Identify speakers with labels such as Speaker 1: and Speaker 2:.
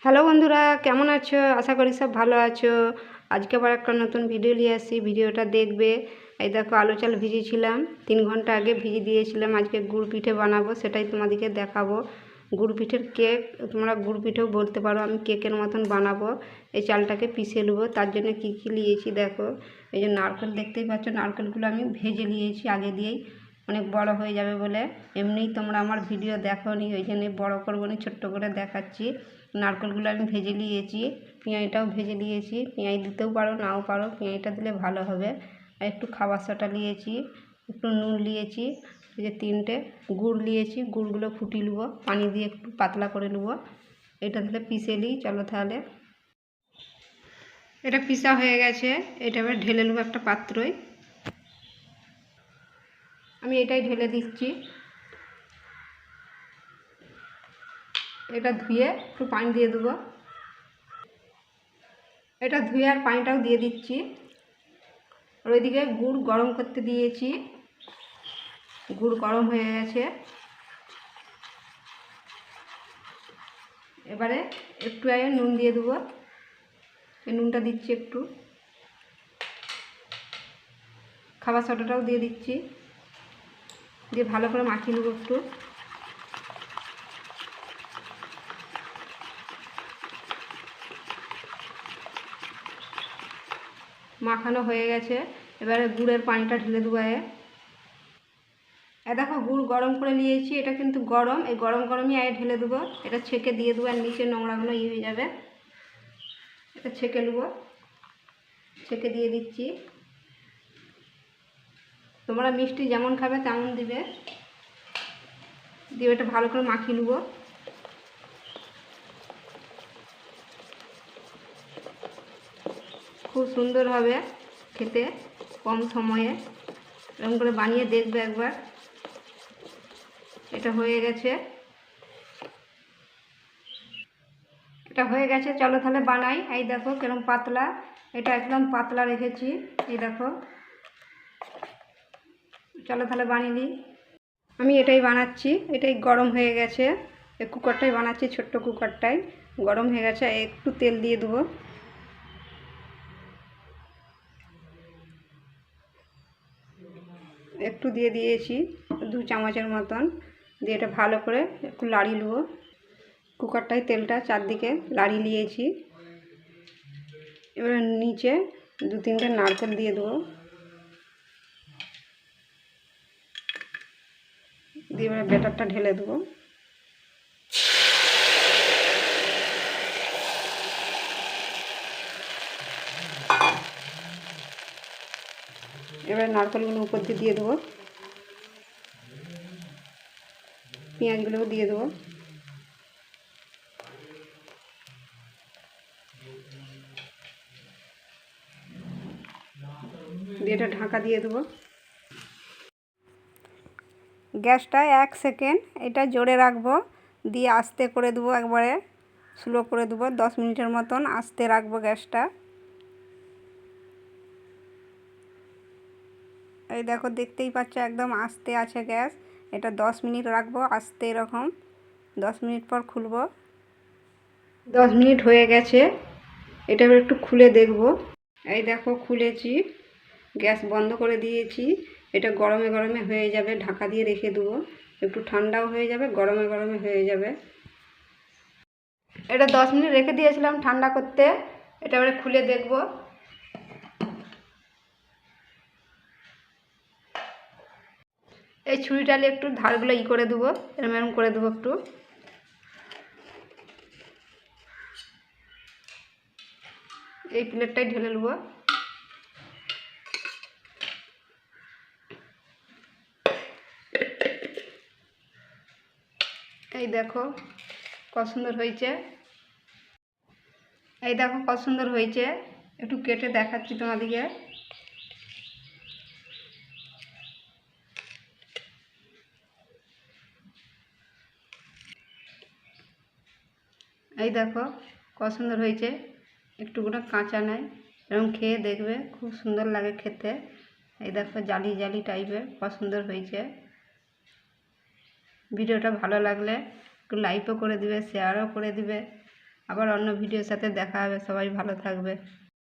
Speaker 1: Hello বন্ধুরা, কেমন আছো? আশা করি সব ভালো আছো। আজকে আবার একটা নতুন ভিডিও নিয়ে আসছি, ভিডিওটা দেখবে। এই দেখো, আলু চাল ভিজিয়েছিলাম, 3 ঘন্টা আগে ভিজিয়ে দিয়েছিলাম। আজকে গুড় পিঠে বানাবো, সেটাই তোমাদেরকে দেখাবো। গুড় পিঠের কেক, তোমরা গুড় পিঠেও বলতে পারো। আমি কেকের মতন বানাবো। এই চালটাকে পিষে নেবো। তার জন্য কী কী নিয়েছি দেখো। এই যে নারকেল দেখতেই পাচ্ছ, নারকেলগুলো আমি ভেজে নিয়েছি আগে দিয়েই, অনেক বড় হয়ে যাবে বলে। এমনিই তোমরা আমার ভিডিও দেখো নি, ওই জন্য বড় করবো নি, ছোট্ট করে দেখাচ্ছি। নারকেলগুলো আমি ভেজে নিয়েছি, পেঁয়াজটাও ভেজে নিয়েছি। পেঁয়াজ দিতেও পারো, নাও পারো, পেঁয়াজটা দিলে ভালো হবে। আর একটু খাবার সোডা নিয়েছি, একটু নুন নিয়েছি, এই যে 3টে গুড় নিয়েছি। গুড়গুলো ফুটিয়ে নেবো, পানি দিয়ে একটু পাতলা করে নেবো। এটা দিলে পিষে নিই। চলো তাহলে, এটা পিষা হয়ে গেছে। এটা এবার ঢেলে নেবো একটা পাত্রয়। আমি এটাই ঢেলে দিচ্ছি। এটা ধুয়ে একটু পানি দিয়ে দেবো। এটা ধুয়ে আর পানিটাও দিয়ে দিচ্ছি। আর ওইদিকে গুড় গরম করতে দিয়েছি, গুড় গরম হয়ে গেছে। এবারে একটু আগে নুন দিয়ে দেবো। এই নুনটা দিচ্ছি একটু, খাবার সোডাটাও দিয়ে দিচ্ছি, দিয়ে ভালো করে মাখিয়ে নেবো একটু। মাখানো হয়ে গেছে। এবারে গুড়ের পানিটা ঢেলে দেবো। দেখো, গুড় গরম করে নিয়েছি, এটা কিন্তু গরম। এই গরম গরমই আগে ঢেলে দেবো। এটা ছেঁকে দিয়ে দেবো, আর নিচে নোংরাগুলো হয়ে যাবে। এটা ছেঁকে নেবো, ছেঁকে দিয়ে দিচ্ছি। তোমরা মিষ্টি যেমন খাবে তেমন দিবে। দিয়ে এটা ভালো করে মাখিয়ে নেবো। খুব সুন্দর হবে খেতে, কম সময়ে। এরকম করে বানিয়ে দেখবে একবার। এটা হয়ে গেছে, এটা হয়ে গেছে। চলো তাহলে বানাই। এই দেখো কিরকম পাতলা, এটা একদম পাতলা রেখেছি। এই দেখো, চলো তাহলে বানিয়ে নিই। আমি এটাই বানাচ্ছি, এটাই গরম হয়ে গেছে। এই কুকারটাই বানাচ্ছি, ছোট্ট কুকারটাই গরম হয়ে গেছে। একটু তেল দিয়ে দেবো, একটু দিয়ে দিয়েছি, 2 চামচের মতন। দিয়ে এটা ভালো করে একটু লাড়িয়ে নেবো। কুকারটায় তেলটা চারদিকে লাড়িয়ে নিয়েছি। এবারে নিচে 2-3টে নারকেল দিয়ে দেবো। দিয়ে এবারে ব্যাটারটা ঢেলে দেবো। এবারে নারকেলগুলো উপর দিয়ে দেবো, পেঁয়াজগুলোও দিয়ে দেবো। দিয়ে এটা ঢাকা দিয়ে দেবো। গ্যাসটা 1 সেকেন্ড এটা জোরে রাখবো, দিয়ে আস্তে করে দেবো, একবারে স্লো করে দেবো। 10 মিনিটের মতন আস্তে রাখবো গ্যাসটা। এই দেখো, দেখতেই পাচ্ছ একদম আস্তে আছে গ্যাস। এটা 10 মিনিট রাখবো আস্তে, এরকম। 10 মিনিট পর খুলবো। 10 মিনিট হয়ে গেছে, এটা এবার একটু খুলে দেখব। এই দেখো, খুলেছি, গ্যাস বন্ধ করে দিয়েছি। এটা গরমে গরমে হয়ে যাবে, ঢাকা দিয়ে রেখে দেবো। একটু ঠান্ডাও হয়ে যাবে, গরমে গরমে হয়ে যাবে। এটা 10 মিনিট রেখে দিয়েছিলাম ঠান্ডা করতে। এটা এবারে খুলে দেখব। এই ছুরিটা নিয়ে একটু ধারগুলো করে দেবো, এরম এরম করে দেবো একটু। এই প্লেটটাই ঢেলে নেবো। এই দেখো কত সুন্দর হয়েছে। এই দেখো কত সুন্দর হয়েছে। একটু কেটে দেখাচ্ছি তোমাদেরকে। এই দেখো কত সুন্দর হয়েছে, একটুকুনা কাঁচা নেই। এরকম খেয়ে দেখবে, খুব সুন্দর লাগে খেতে। এই দেখো জালি জালি টাইপের, কত সুন্দর হয়েছে। ভিডিওটা ভালো লাগলে একটু লাইকও করে দিবে, শেয়ারও করে দিবে। আবার অন্য ভিডিওর সাথে দেখা হবে। সবাই ভালো থাকবে।